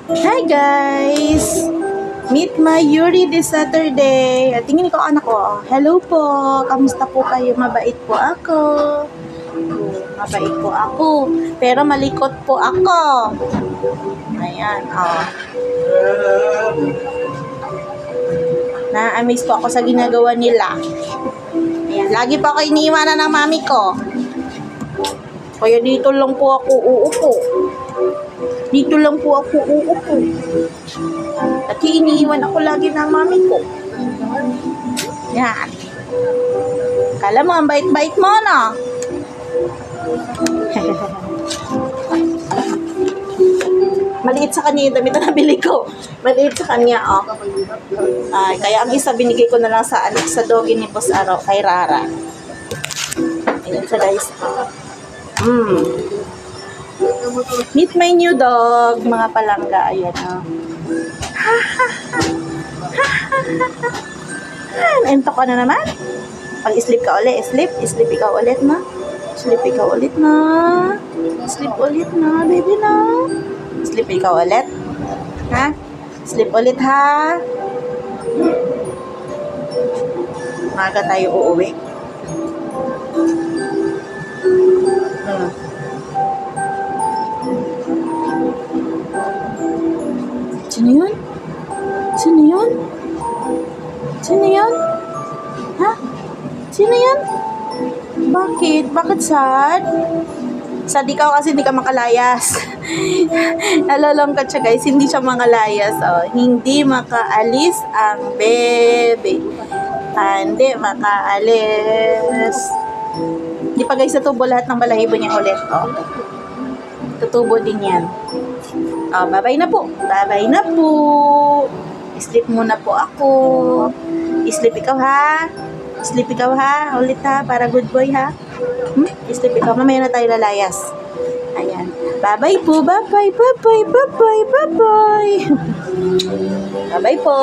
Hi guys! Meet my Yuri this Saturday. At tingin ko anak ko. Hello po. Kamusta po kayo? Mabait po ako. Mabait po ako. Pero malikot po ako. Ayan. Oh. Na-amaze po ako sa ginagawa nila. Ayan. Lagi po ako iniiwanan ng mami ko. Kaya dito lang po ako uupo. Dito lang po ako uupo. At iniiwan ako lagi ng mami ko. Yan. Kala mo, ang bait-bait mo, no? Maliit sa kanya yung damit na nabili ko. Maliit sa kanya, oh. Ay, kaya ang isa binigay ko na lang sa anak sa doggy ni Boss Araw, kay Rara. Ayan siya, guys. Meet my new dog, mga palangga. Ayan, oh. Entok ka na naman. Pag-sleep ka ulit, sleep ikaw ulit na. Sleep ikaw ulit na. Sleep ulit na, baby na. Sleep ikaw ulit. Ha? Sleep ulit, ha? Maga tayo uuwi. Sino yun? Sino yun? Sino yun? Ha? Sino yun? Bakit? Bakit sad? Sad ikaw kasi hindi ka makalayas. Nalalangkat siya, guys. Hindi siya makalayas. Oh. Hindi makaalis ang bebe. Hindi makaalis. Hindi pa, guys, natubo lahat ng balahibo niya ulit. Oh. Tutubo din yan. Oh, bye-bye na po. Bye-bye na po. Sleep muna po ako. Sleep ikaw, ha? Sleep ikaw, ha? Ulit, ha? Para good boy, ha? Sleep ikaw. Mamaya na tayo lalayas. Ayan. Bye-bye po. Bye-bye. Bye-bye. Bye-bye. Bye-bye. Bye-bye po.